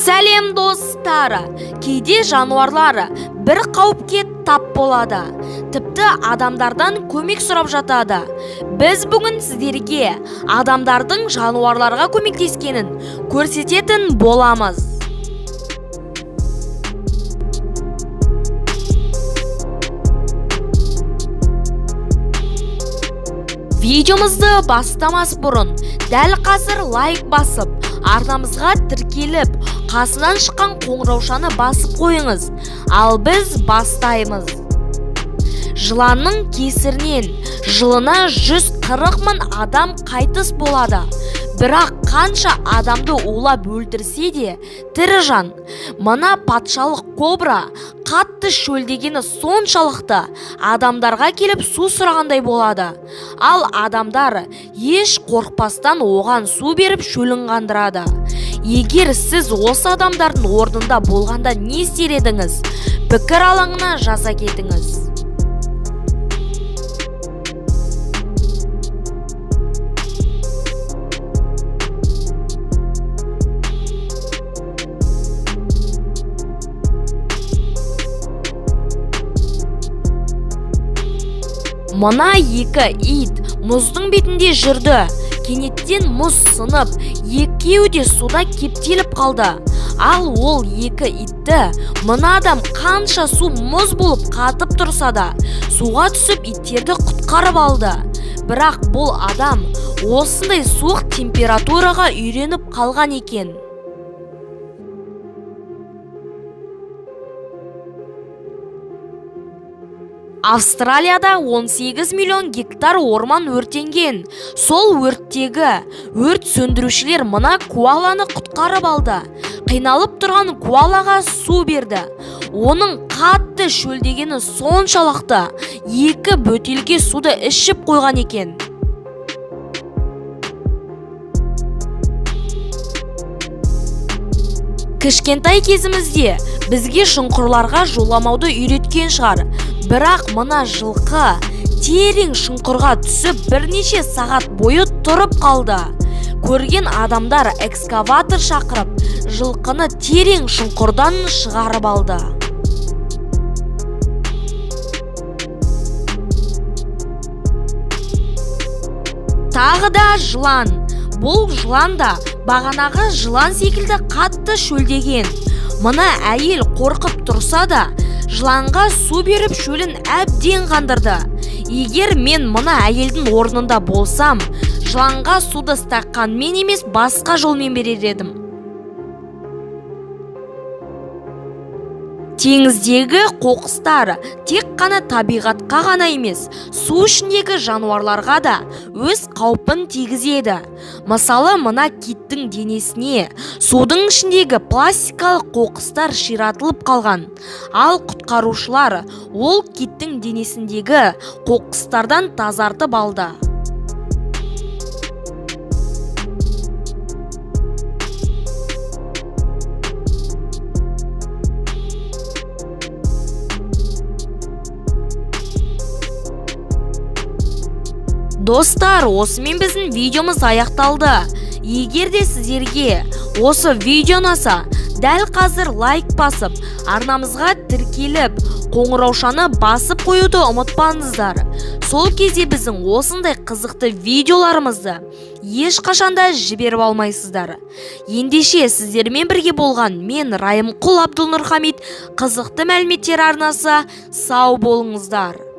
Сәлем достар, кейде жануарлар бір қауіпке тап болады, тіпті адамдардан көмек сұрап жатады. Біз бүгін сіздерге адамдардың жануарларға көмектескенін көрсететін боламыз. Видеомызды бастамас бұрын дәл қазір лайк басып, арнамызға тіркеліп, қасынан шыққан қоңыраушаны басып қойыңыз. Ал біз бастаймыз. Жыланның кесірінен жылына 140 мың адам қайтыс болады. Бірақ қанша адамды улап өлтірсе де тірі жан. Мына патшалық кобра қатты шөлдегені соншалықты адамдарға келіп су сұрағандай болады. Ал адамдар еш қорықпастан оған су беріп шөлін қандырады. Егер сіз осы адамдардың орнында болғанда не істер едіңіз? Пікір алаңына жаза кетіңіз. Мына екі ит мұздың бетінде жүрді. Кенеттен мұз сынып, екеуі де суда кептеліп қалды. Ал ол екі итті мына адам қанша су мұз болып қатып тұрса да, суға түсіп иттерді құтқарып алды. Бірақ бұл адам осындай суық температураға үйреніп қалған екен. Австралияда 18 миллион гектар орман өртенген. Сол өрттегі өрт сөндірушілер мына коаланы құтқарып алды. Қиналып тұрған коалаға су берді. Оның қатты шөлдегені соншалықты 2 бөтелке суды ішіп қойған екен. Кішкентай кезімізде бізге шұңқырларға жоламауды үйреткен шығар. Бірақ мына жылқы терең шұңқырға түсіп бірнеше сағат бойы тұрып қалды. Көрген адамдар экскаватор шақырып, жылқыны терең шұңқырдан шығарып алды. Тағы да жылан. Бұл жылан да бағанағы жылан секілді қатты шөлдеген. Мына әйел қорқып тұрса да, жыланға су беріп шөлін әбден қандырды. Егер мен мына әйелдің орнында болсам, жыланға суды стақанмен емес басқа жолмен берер едім. Теңіздегі қоқыстар тек қана табиғатқа ғана емес, су ішіндегі жануарларға да өз қаупін тигізеді. Мысалы, мына киттің денесіне судың ішіндегі пластикалық қоқыстар ширатылып қалған. Ал құтқарушылар ол киттің денесіндегі қоқыстардан тазартып алды. Достар, осымен біздің видеомыз аяқталды. Егер де сіздерге осы видео ұнаса, дәл қазір лайк басып, арнамызға тіркеліп, қоңыраушаны басып қоюды ұмытпаңыздар. Сол кезде біздің осындай қызықты видеоларымызды ешқашанда жіберіп алмайсыздар. Ендеше сіздермен бірге болған мен Райымқұл Абдулнұр Хамит, қызықты мәліметтер арнасы, сау болыңыздар.